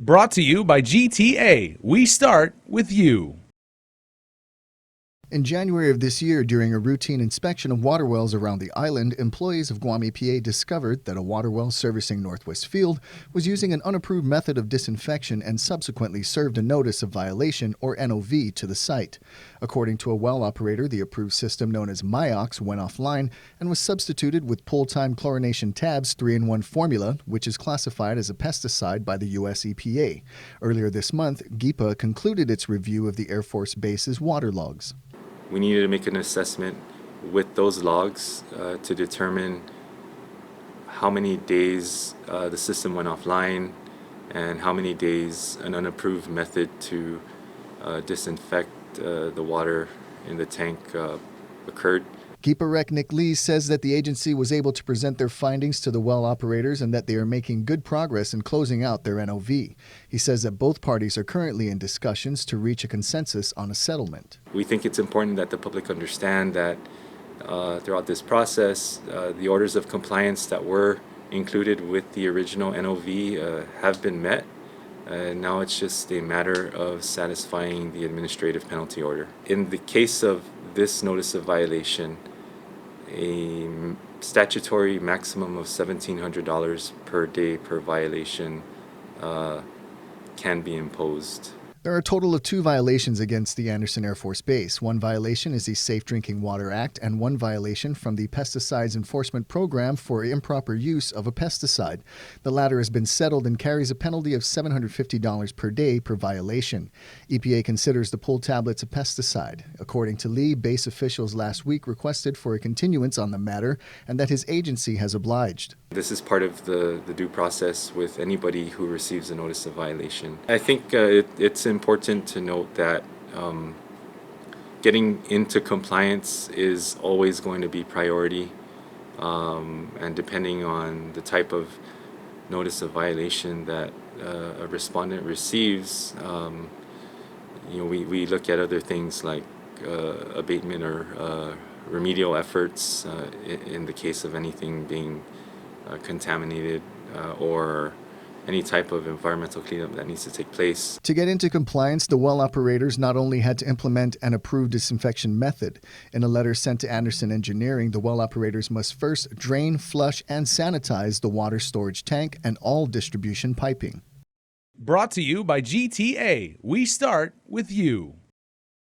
Brought to you by GTA. We start with you. In January of this year, during a routine inspection of water wells around the island, employees of Guam EPA discovered that a water well servicing Northwest Field was using an unapproved method of disinfection and subsequently served a notice of violation, or NOV, to the site. According to a well operator, the approved system known as Myox went offline and was substituted with full-time chlorination tabs 3-in-1 formula, which is classified as a pesticide by the U.S. EPA. Earlier this month, GEPA concluded its review of the Air Force Base's water logs. We needed to make an assessment with those logs to determine how many days the system went offline and how many days an unapproved method to disinfect the water in the tank occurred. GEPA Rec Nick Lee says that the agency was able to present their findings to the well operators and that they are making good progress in closing out their NOV. He says that both parties are currently in discussions to reach a consensus on a settlement. We think it's important that the public understand that throughout this process, the orders of compliance that were included with the original NOV have been met. Now it's just a matter of satisfying the administrative penalty order. In the case of this notice of violation, a statutory maximum of $1,700 per day per violation can be imposed. There are a total of 2 violations against the Andersen Air Force Base. One violation is the Safe Drinking Water Act, and one violation from the Pesticides Enforcement Program for improper use of a pesticide. The latter has been settled and carries a penalty of $750 per day per violation. EPA considers the pull tablets a pesticide. According to Lee, base officials last week requested for a continuance on the matter and that his agency has obliged. This is part of the due process with anybody who receives a notice of violation. I think it's important to note that getting into compliance is always going to be priority, and depending on the type of notice of violation that a respondent receives, we look at other things like abatement or remedial efforts in the case of anything being contaminated or any type of environmental cleanup that needs to take place. To get into compliance, the well operators not only had to implement an approved disinfection method. In a letter sent to Andersen Engineering, the well operators must first drain, flush, and sanitize the water storage tank and all distribution piping. Brought to you by GTA. We start with you.